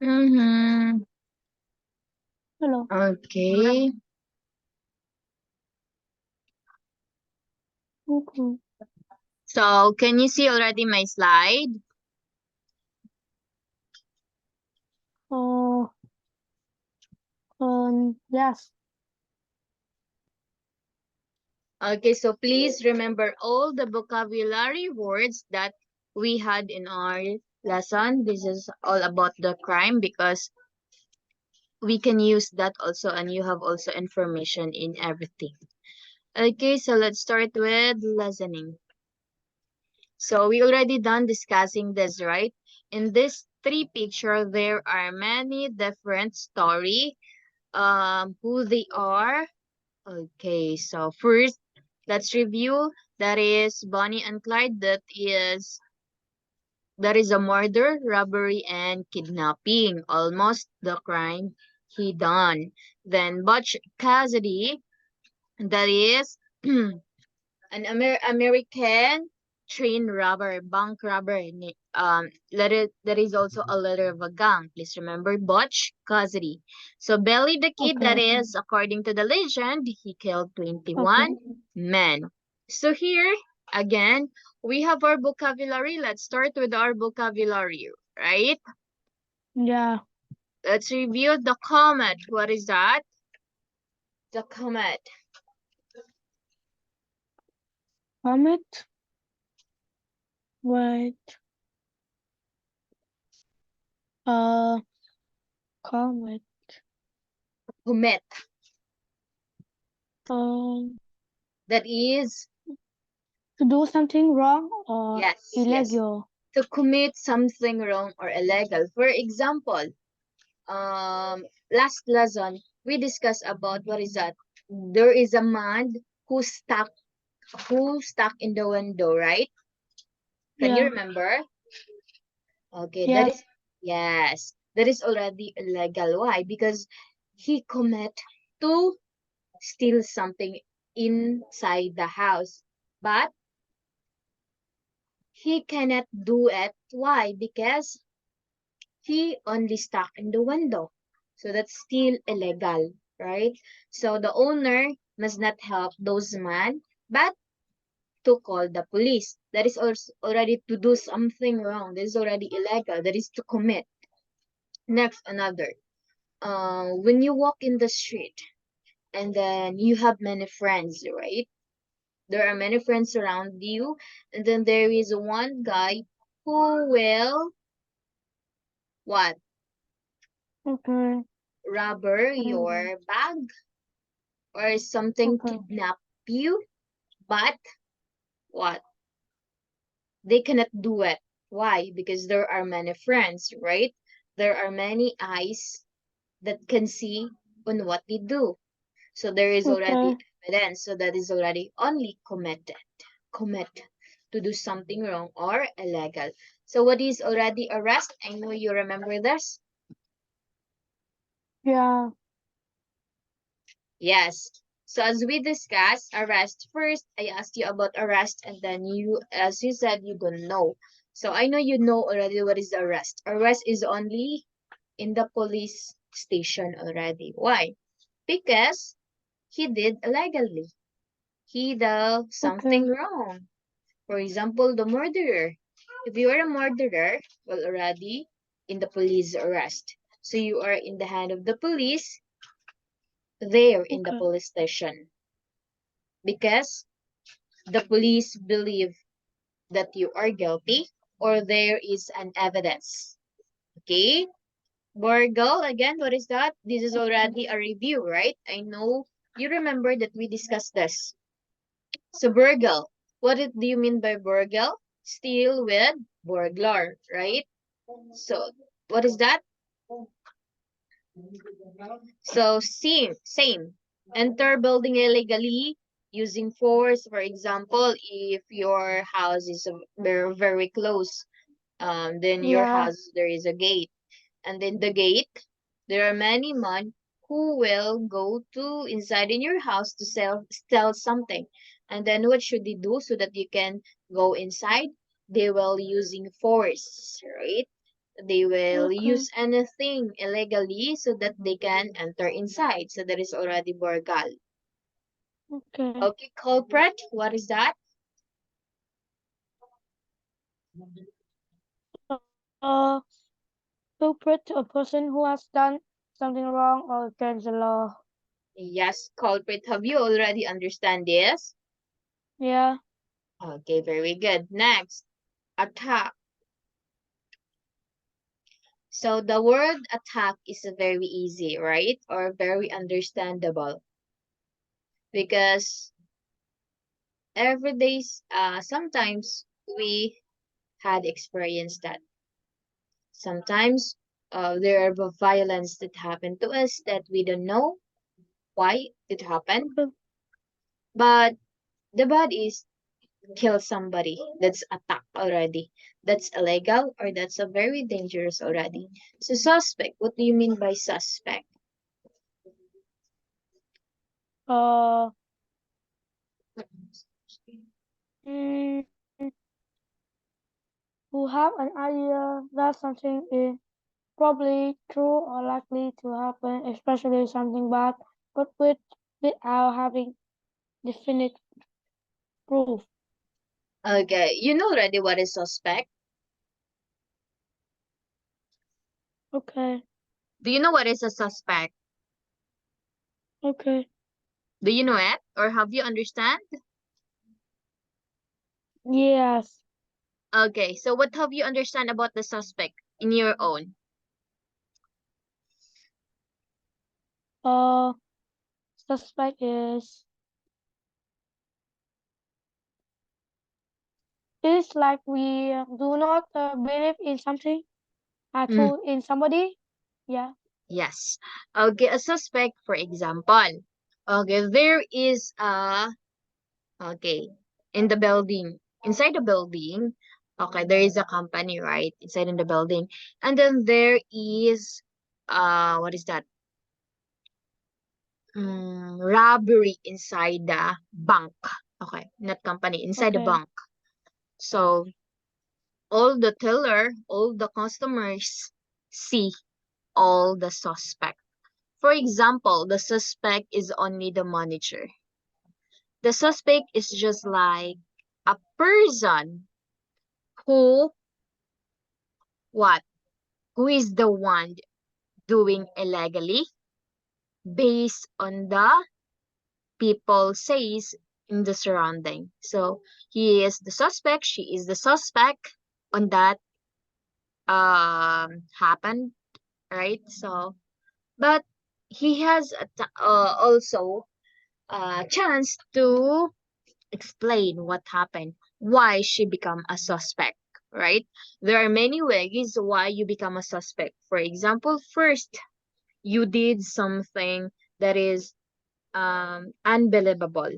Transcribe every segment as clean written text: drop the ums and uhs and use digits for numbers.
Mm-hmm. Hello. Okay. Okay. So, can you see already my slide? Uh, yes. Okay, so please remember all the vocabulary words that we had in our lesson. This is all about the crime because we can use that also, and you have also information in everything. Okay, so let's start with listening. So we already done discussing this, right? In this three picture, there are many different story. Who they are. Okay, so first, let's review. That is Bonnie and Clyde. That is a murder, robbery, and kidnapping. Almost the crime he done. Then Butch Cassidy. That is American train robber, bank robber. That is also a letter of a gang. Please remember Butch Cassidy. So Belly the Kid, that Okay. is, according to the legend, he killed Okay. 21 men. So here, again, we have our vocabulary. Let's start with our vocabulary, right? Yeah. Let's review the comet. What is that? The comet. Comet. Wait. Uh, comet. Comet. Um, That is, to do something wrong or yes, yes. illegal. To commit something wrong or illegal. For example, last lesson we discussed about what is that? There is a man who stuck in the window, right? Can you Yeah. remember? Okay, that Yes. is yes, that is already illegal. Why? Because he commit to steal something inside the house, but he cannot do it. Why? Because he only stuck in the window. So that's still illegal, right? So the owner must not help those men, but to call the police. That is also already to do something wrong. That is already illegal. That is to commit. Next, another. When you walk in the street and then you have many friends, right? There are many friends around you, and then there is one guy who will what? Okay. Robber Mm, your bag or something, okay. kidnap you, but what? They cannot do it. Why? Because there are many friends, right? There are many eyes that can see on what they do. So there is Okay. already evidence. So that is already only commit to do something wrong or illegal. So what is already arrest? I know you remember this. Yeah. Yes. So as we discussed, arrest first, I asked you about arrest, and then you, as you said, you don't know. So I know you know already what is arrest. Arrest is only in the police station already. Why? Because he did illegally. He did Okay. something wrong. For example, the murderer. If you are a murderer, well, already in the police arrest. So you are in the hand of the police there in the Okay. police station because the police believe that you are guilty or there is an evidence. Okay? Burgle, again, what is that? This is already a review, right? I know you remember that we discussed this. So, burgle, do you mean by burgle? Steal with burglar, right? So, what is that? So, same. Enter building illegally using force. For example, if your house is very, very close, then your Yeah. house, there is a gate. And then the gate, there are many men who will go to inside in your house to sell something. And then what should they do so that you can go inside? They will using force, right? They will Okay. use anything illegally so that they can enter inside. So that is already burgal. Okay. Okay, culprit, what is that? Uh, culprit, a person who has done something wrong or against the law. Yes, culprit. Have you already understand this? Yeah. Okay, very good. Next, attack. So the word attack is very easy, right? Or very understandable because every day, sometimes we had experienced that. Sometimes there are violence that happen to us that we don't know why it happened, Okay. but the bad is kill somebody. That's attack already. That's illegal or that's a very dangerous already. So suspect, what do you mean by suspect? Uh, mm, who have an idea that something is probably true or likely to happen, especially something bad, but without having definite proof. Okay, you know already what is suspect. Okay. Do you know what is a suspect? Okay. Do you know it or have you understand? Yes. Okay, so what have you understand about the suspect in your own? Uh, suspect is it's like we do not believe in something, Mm, to in somebody. Yeah. yes. Okay, a suspect, for example. Okay, there is a okay in the building. Inside the building, okay, there is a company, right? Inside in the building. And then there is what is that? Robbery inside the bank. Okay, not company, inside the Okay. bank. So all the teller, all the customers see all the suspect. For example, the suspect is only the manager. The suspect is just like a person who what? Who is the one doing illegally based on the people says in the surrounding. So he is the suspect, she is the suspect on that happened, right? So but he has also a chance to explain what happened, why she become a suspect, right? There are many ways why you become a suspect. For example, first, you did something that is unbelievable,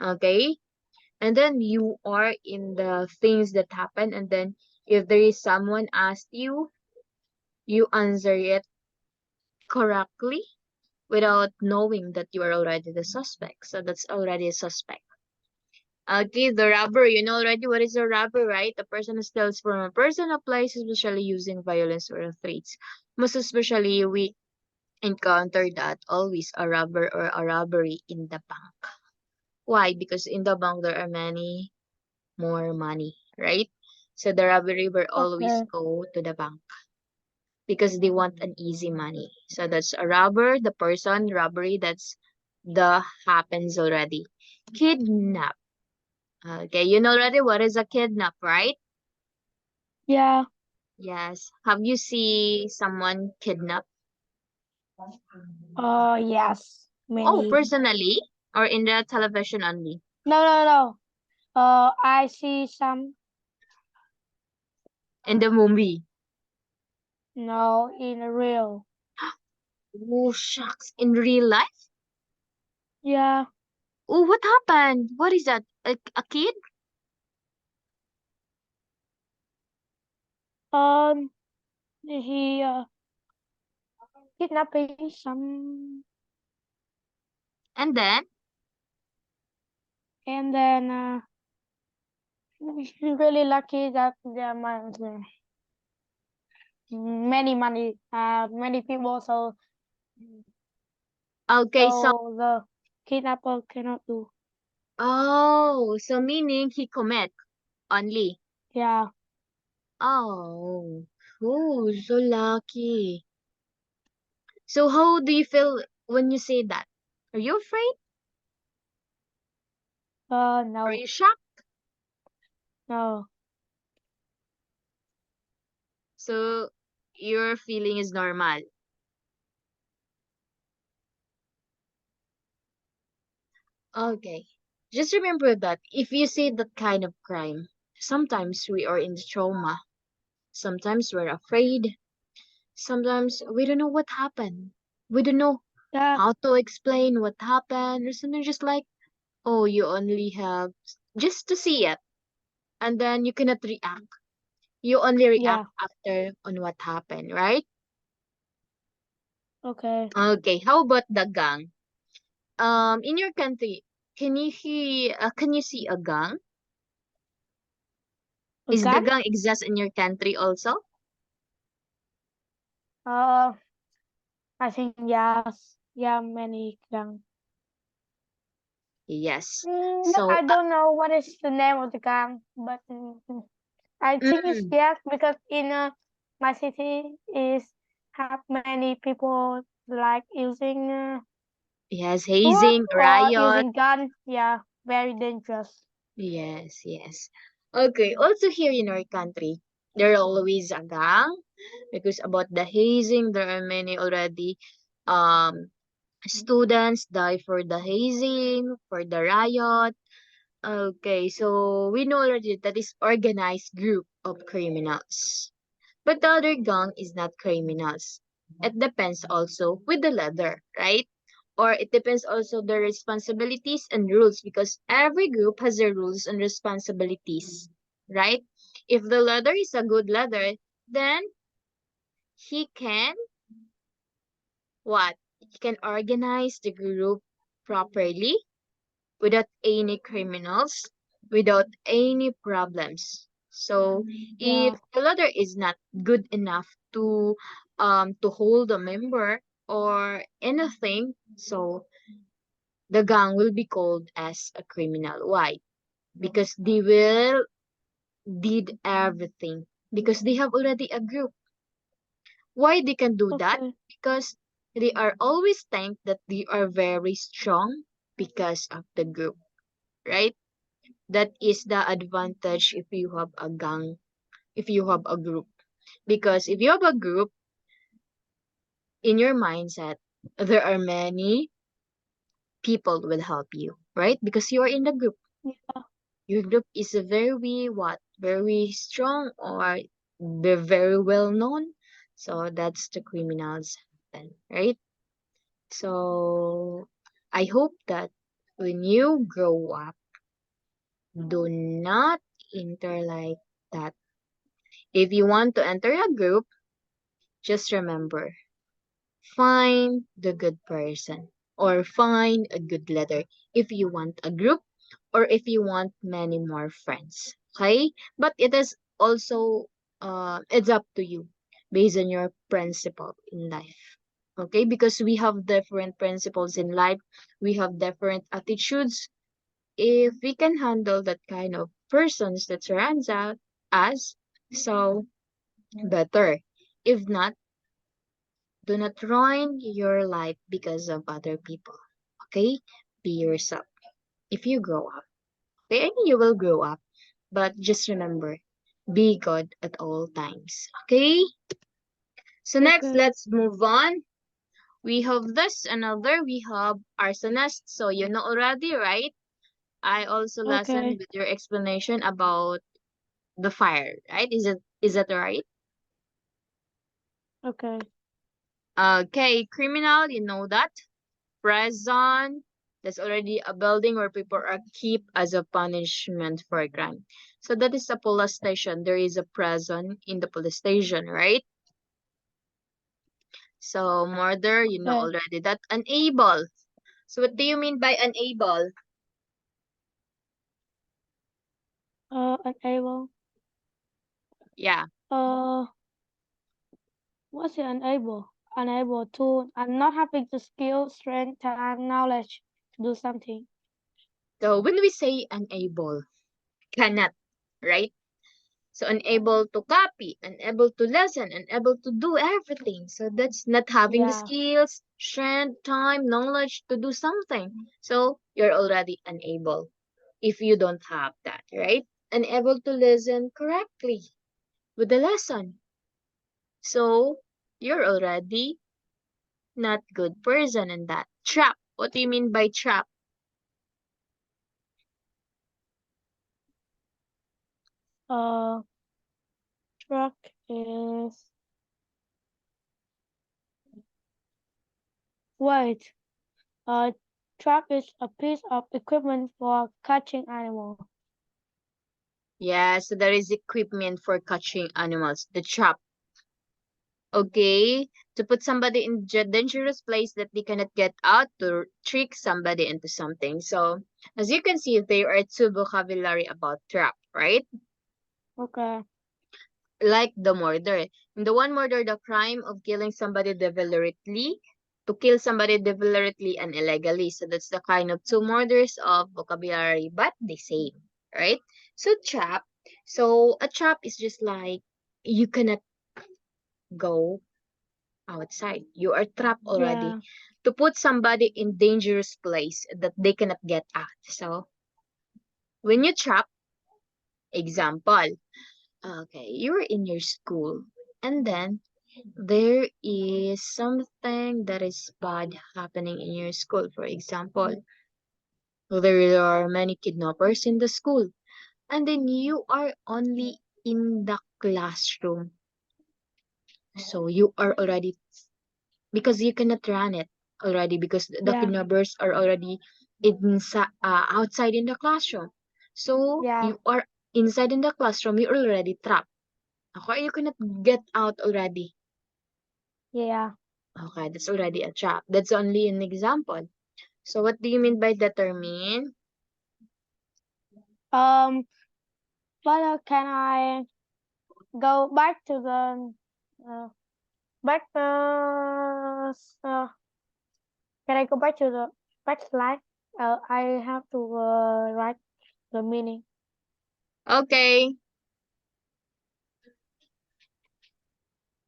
okay? And then you are in the things that happen, and then if there is someone asked you, you answer it correctly without knowing that you are already the suspect. So that's already a suspect. Okay, the robber, you know already what is a robber, right? A person who steals from a person or place, especially using violence or threats. Most especially, we encounter that always a robber or a robbery in the bank. Why? Because in the bank there are many more money, right? So the robbery will always Okay. go to the bank because they want an easy money. So that's a robber, the person, robbery, that's the happens already. Kidnap. Okay, you know already what is a kidnap, right? Yeah. Yes. Have you seen someone kidnap? Yes. Oh, Many. personally? Or in the television only? No, no, no. I see some. In the movie? No, in real. Oh, shucks. In real life? Yeah. Oh, what happened? What is that? A kid? Um. He. kidnapping some, And then, and then really lucky that there are many money, many people, so okay, so, the kidnapper cannot do. oh, so meaning he commit only. Yeah, Oh, oh, so lucky. So how do you feel when you say that? Are you afraid? Are no, you shocked? no, So your feeling is normal. Okay. Just remember that if you say that kind of crime, sometimes we are in trauma. Sometimes we're afraid. Sometimes we don't know what happened. We don't know yeah, how to explain what happened or something just like, oh, you only have just to see it and then you cannot react. You only react yeah, after on what happened, right? okay. Okay, how about the gang? In your country, can you see a gang? A Is the gun? gang exist in your country also? Uh, I think yes, yeah, many gun. Yes. But So, I don't know what is the name of the gun, but I think it's mm, yes because in my city is have many people like using yes, sword hazing, or riot. using gun. Yeah, very dangerous. Yes, yes. Okay, also here in our country, there are always a gang because about the hazing, there are many already students die for the hazing, for the riot. Okay, so we know already that is organized group of criminals. But the other gang is not criminals. It depends also with the leader, right? Or it depends also the responsibilities and rules because every group has their rules and responsibilities, right? If the leader is a good leader, then he can what? He can organize the group properly without any criminals, without any problems. So if Yeah. the leader is not good enough to hold a member or anything, so the gang will be called as a criminal. Why? Because they will did everything because they have already a group. Why they can do that? Okay. Because they are always think that they are very strong because of the group, right? That is the advantage if you have a gang, if you have a group. Because if you have a group in your mindset, there are many people will help you, right? Because you are in the group. Yeah. Your group is a very what? Very strong or they're very well known. So that's the criminals happen, right? So I hope that when you grow up, do not enter like that. If you want to enter a group, just remember, find the good person or find a good leader if you want a group or if you want many more friends. Okay? But it is also it's up to you based on your principle in life. Okay? Because we have different principles in life, we have different attitudes. If we can handle that kind of persons that surrounds us, so better. If not, do not ruin your life because of other people. Okay? Be yourself. If you grow up, okay, and you will grow up, but just remember, be good at all times. Okay? So next, Okay. let's move on. We have this another. We have arsonist. So you know already, right? I also listened Okay. with your explanation about the fire, right? Is that right? Okay. Okay, criminal, you know that. Prison, that's already a building where people are kept as a punishment for a crime. So that is a police station. There is a prison in the police station, right? So murder, you know Okay. already that. Unable. So what do you mean by unable? Unable. Yeah. Uh, what's it unable? Unable to, and not having the skill, strength, and knowledge to do something. So when we say unable, cannot, right? So unable to copy, unable to listen, unable to do everything. So that's not having the Yeah. skills, strength, time, knowledge to do something. So you're already unable if you don't have that, right? Unable to listen correctly with the lesson. So you're already not good person in that. Trap. What do you mean by trap? Uh, truck is, wait. Uh, trap is a piece of equipment for catching animals. Yeah, so there is equipment for catching animals. The trap. Okay, to put somebody in dangerous place that they cannot get out to trick somebody into something. So, as you can see, there are two vocabulary about trap, right? Okay. Like the murder. In the one murder, the crime of killing somebody deliberately, to kill somebody deliberately and illegally. So that's the kind of two murders of vocabulary, but the same, right? So trap. So a trap is just like you cannot go outside. You are trapped already Yeah. to put somebody in dangerous place that they cannot get out. So when you trap, example, okay, you're in your school and then there is something that is bad happening in your school. For example, there are many kidnappers in the school and then you are only in the classroom. So you are already because you cannot run it already because the Yeah. kidnappers are already outside in the classroom. So Yeah. you are inside in the classroom, you're already trapped. Okay, you cannot get out already. Yeah. Okay, that's already a trap. That's only an example. So what do you mean by determine? Um, but can I go back to the back can I go back to the back slide? I have to write the meaning. Okay,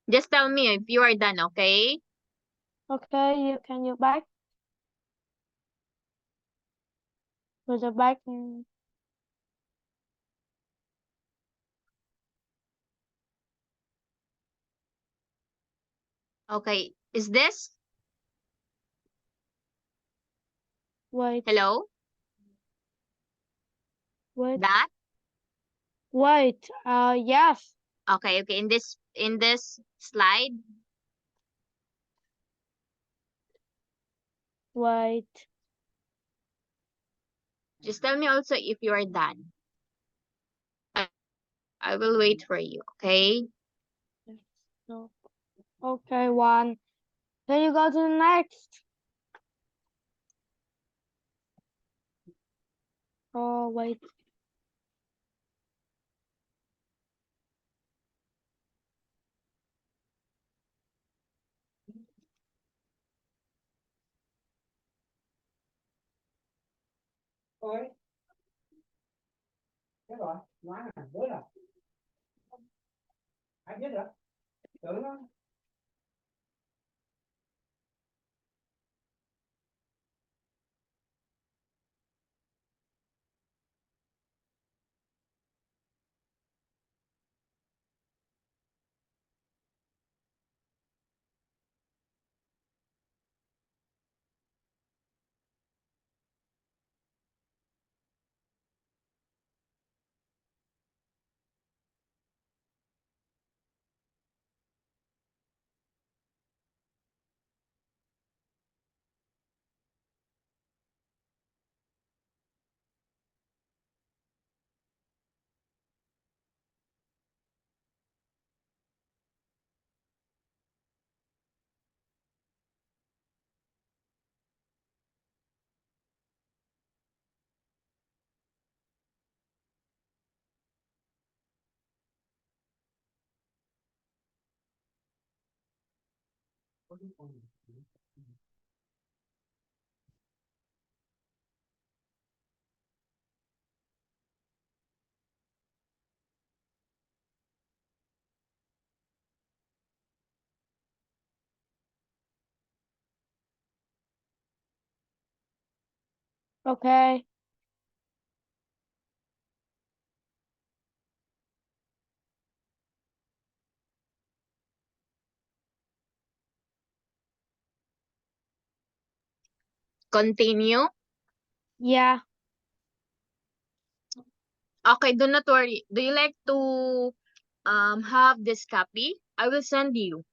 just tell me if you are done, okay? Okay, you back to the back. Okay, is this? Wait, Hello? wait, That? wait. Yes. Okay, okay, in this slide, Wait. just tell me also if you are done. I will wait for you, okay? No. Okay, one. Then you go to the next. Oh, wait. Okay. Continue. Yeah. Okay, do not worry. Do you like to have this copy? I will send you.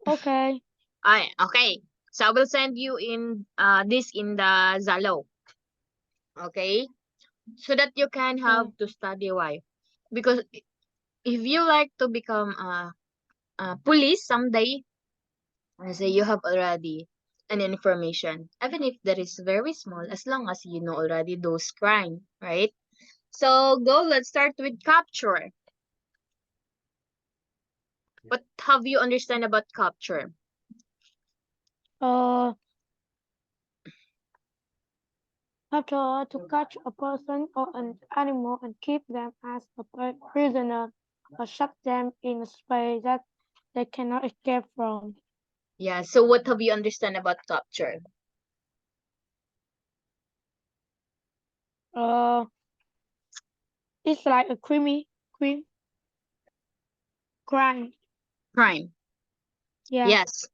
Okay. Okay. So I will send you in this in the Zalo. Okay? So that you can have Okay. to study why. Because if you like to become a police someday, I say you have already an information, even if that is very small, as long as you know already those crime, right? So go, let's start with capture. What have you understand about capture? Uh, to catch a person or an animal and keep them as a prisoner, or shut them in a space that they cannot escape from. Yeah, so what have you understand about capture? Uh, it's like a crime. Crime. Yeah. Yes.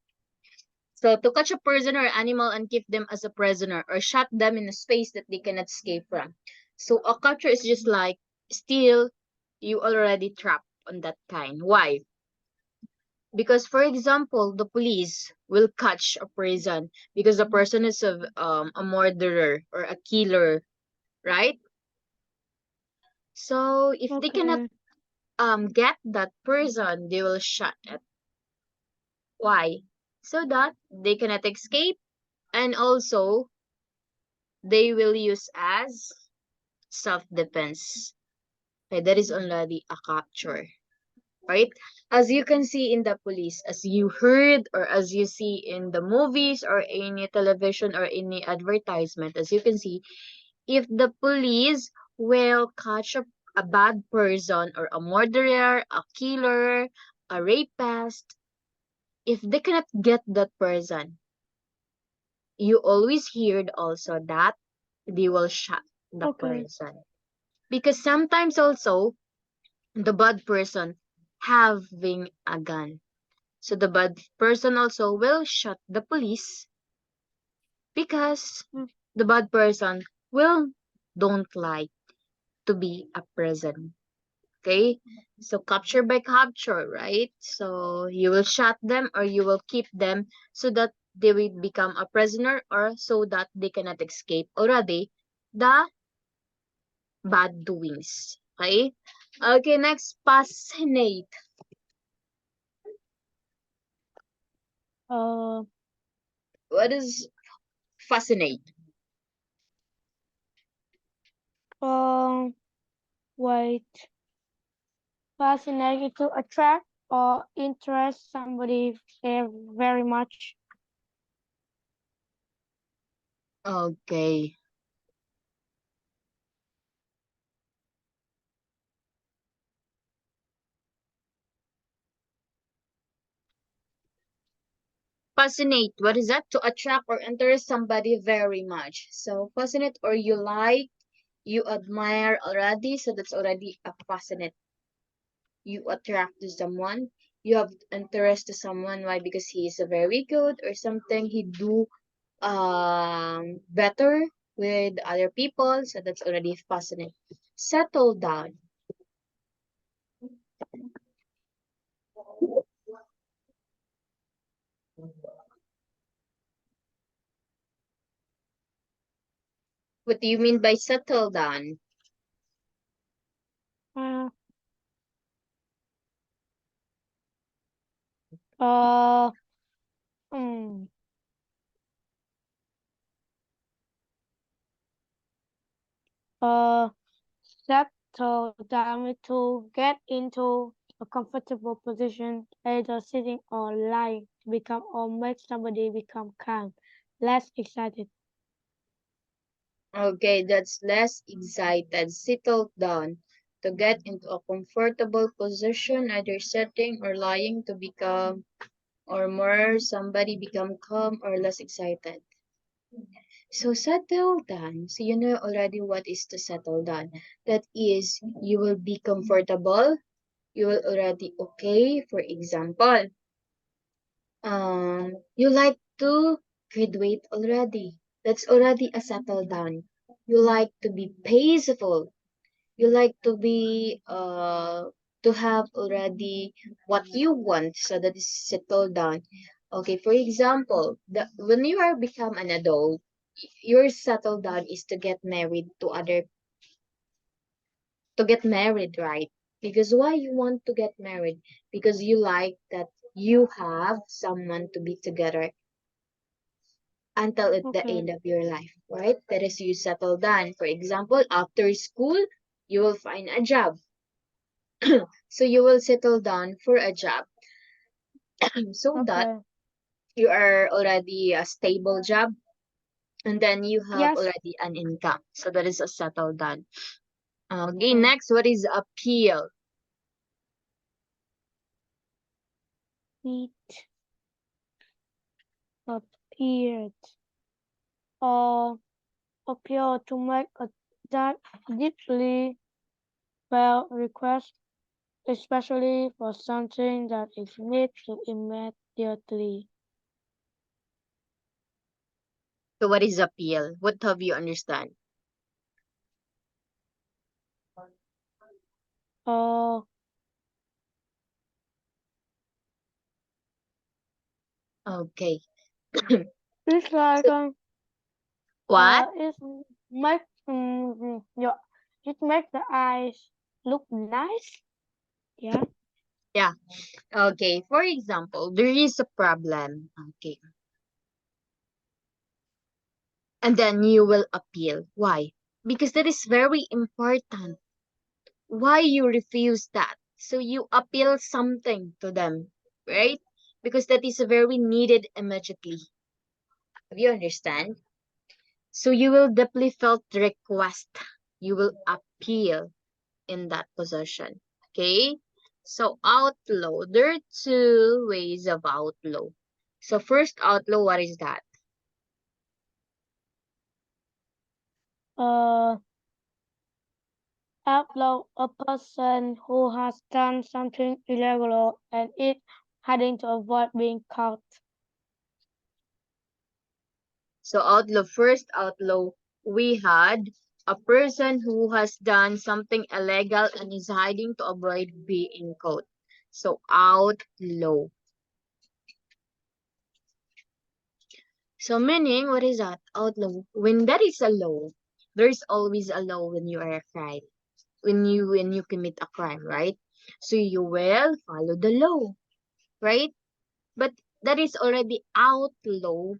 So to catch a person or animal and keep them as a prisoner or shut them in a space that they cannot escape from. So a capture is just like still you already trapped on that kind. Why? Because for example, the police will catch a person because the person is a murderer or a killer, right? So if they cannot Okay. get that person, they will shut it. Why? So that they cannot escape, and also they will use as self-defense. Okay, that is already a capture, right? As you can see in the police, as you heard or as you see in the movies or any television or any advertisement, as you can see, if the police will catch a bad person or a murderer, a killer, a rapist, if they cannot get that person, you always heard also that they will shot the Okay. person. Because sometimes also the bad person having a gun. So the bad person also will shoot the police because Mm. the bad person will don't like to be a prison. Okay? So capture by capture, right? So you will shut them or you will keep them so that they will become a prisoner or so that they cannot escape already the bad doings. Okay? Okay, next, fascinate. Uh, What is fascinate? um, wait. Fascinating to attract or interest somebody very much. Okay. Fascinate. What is that? To attract or interest somebody very much. So fascinate or you like, you admire already. So that's already a fascinate. You attract to someone. You have interest to someone. Why? Because he is a very good or something he do better with other people. So that's already fascinate. Settle down. What do you mean by settle down? Uh, uh, mm, uh, settle down to get into a comfortable position, either sitting or lying, to become or make somebody become calm, less excited. Okay, that's less excited. Settle down. To get into a comfortable position, either sitting or lying to become or more somebody become calm or less excited. So settle down. So you know already what is to settle down. That is, you will be comfortable. You will already okay. For example, you like to graduate already. That's already a settle down. You like to be peaceful. You like to be to have already what you want, so that is settled down. Okay, for example, when you are become an adult, your settle down is to get married to get married, right? Because why you want to get married? Because you like that you have someone to be together until at the Okay, end of your life, right? That is you settle down. For example, after school, you will find a job. So you will settle down for a job so that okay. you are already a stable job, and then you have Yes. already an income. So that is a settle down. Okay, Okay. next, what is appeal? It appeared or appear to make a that deeply felt request, especially for something that is needed immediately. So what is appeal? What have you understand? Or Okay. it's like So what? it make your it make the eyes look nice. Yeah. Yeah. Okay. For example, there is a problem. Okay. And then you will appeal. Why? Because that is very important. Why you refuse that? So you appeal something to them, right? Because that is very needed immediately. Have you understand? So you will deeply felt the request. You will appeal in that position. Okay? So outlaw. There are two ways of outlaw. So first outlaw, what is that? Uh, outlaw a person who has done something illegal and is hiding to avoid being caught. So outlaw, first outlaw, we had a person who has done something illegal and is hiding to avoid being caught. So outlaw. So meaning, what is that? Outlaw. When that is a law, there's always a law when you are a crime. When you commit a crime, right? So you will follow the law, right? But that is already outlaw.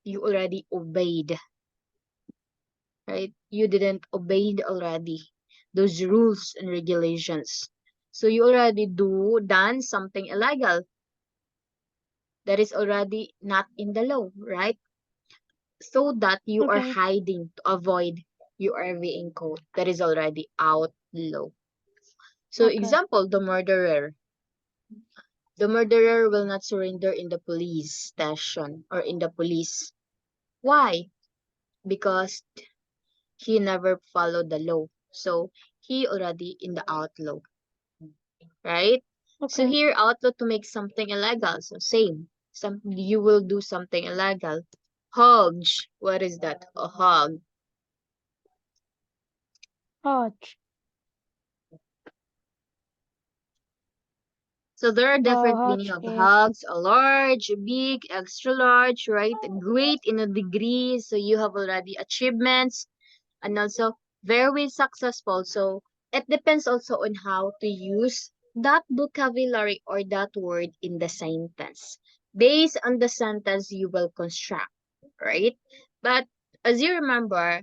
You already obeyed, right? You didn't obey already those rules and regulations. So you already done something illegal that is already not in the law, right? So that you are Okay. hiding to avoid you are being caught. That is already outlaw. So Okay. example, the murderer. The murderer will not surrender in the police station or in the police. Why? Because he never followed the law. So he already in the outlaw, right? So Okay. here outlaw to make something illegal. So same. You will do something illegal. Hogge. What is that? A hog. Hodge. So there are different meaning Hodge of is hogs, a large, big, extra large, right? Great in a degree. So you have already achievements and also very successful. So it depends also on how to use that vocabulary or that word in the sentence. Based on the sentence you will construct, right? But as you remember,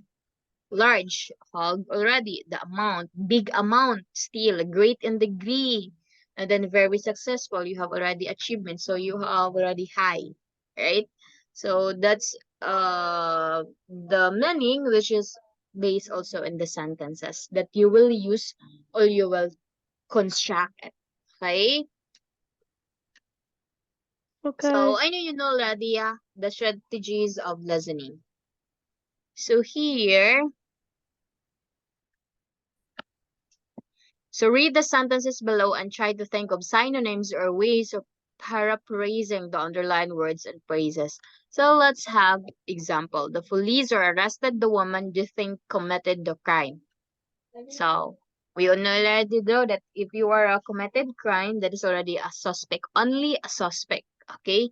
large hog already, the amount, big amount, still, great in degree. and then very successful, you have already achievement, so you have already high, right? So that's the meaning, which is based also in the sentences that you will use or you will construct it. Okay, so Okay. I know you know already the strategies of listening. So here, so read the sentences below and try to think of synonyms or ways of paraphrasing the underlined words and phrases. So let's have example. The police are arrested the woman you think committed the crime. So we already know that if you are a committed crime, that is already a suspect, only a suspect. Okay.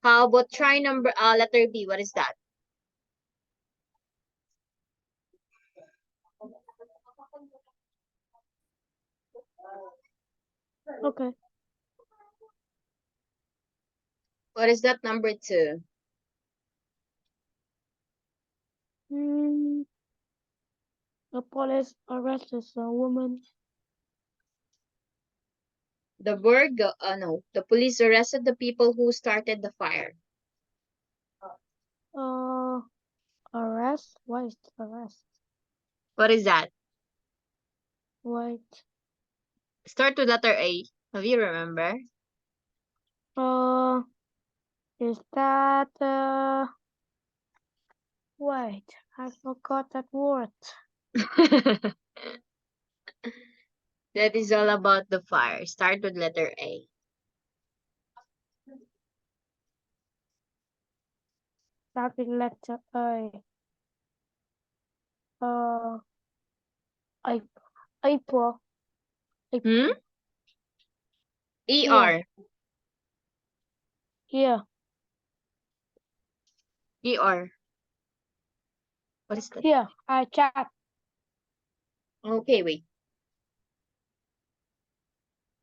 How about try number letter B? What is that? Okay. What is that number 2? Hmm. The police arrested a woman. The word go no. The police arrested the people who started the fire. Uh, Arrest. Why is it arrest? What is that? Wait. Start with letter A. Have you remember? Uh, is that Wait, I forgot that word. That is all about the fire. Start with letter A. Start with letter A. Uh, I, April. Hmm? April. Yeah. ER. Yeah. ER. What is that? Here. I chat. Okay, wait.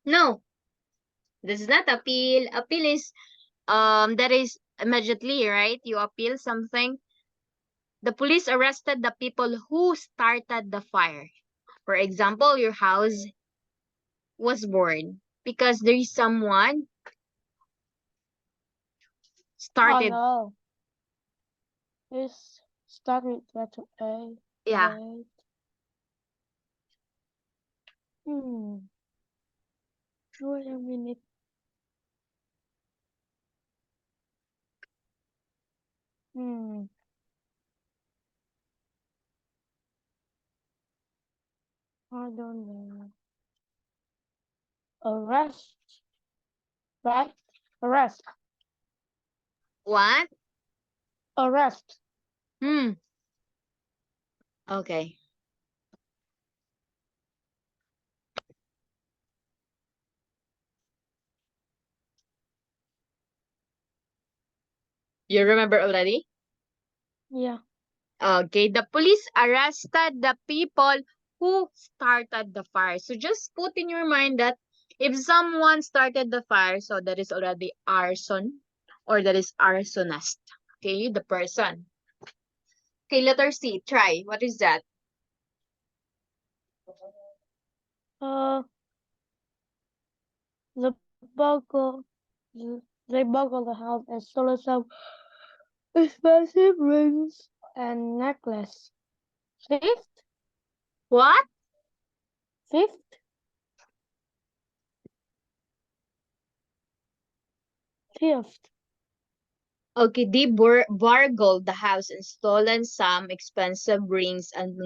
No, this is not appeal. Appeal is that is immediately, right? You appeal something. The police arrested the people who started the fire. For example, your house was burned because there is someone Oh started. no. It's start with letter A. Yeah. Wait. Hmm. Wait a minute. Hmm. I don't know. Arrest. Right? Arrest. What? Arrest. Hmm. Okay. You remember already? Yeah. Okay. The police arrested the people who started the fire. So just put in your mind that if someone started the fire, so that is already arson or that is arsonist. Okay, the person. Okay, letter C. Try. What is that? Uh, the burglar. They burgled the house and stole some expensive rings and necklace. Fifth? What? Fifth? Fifth. Okay, they burgled the house and stolen some expensive rings and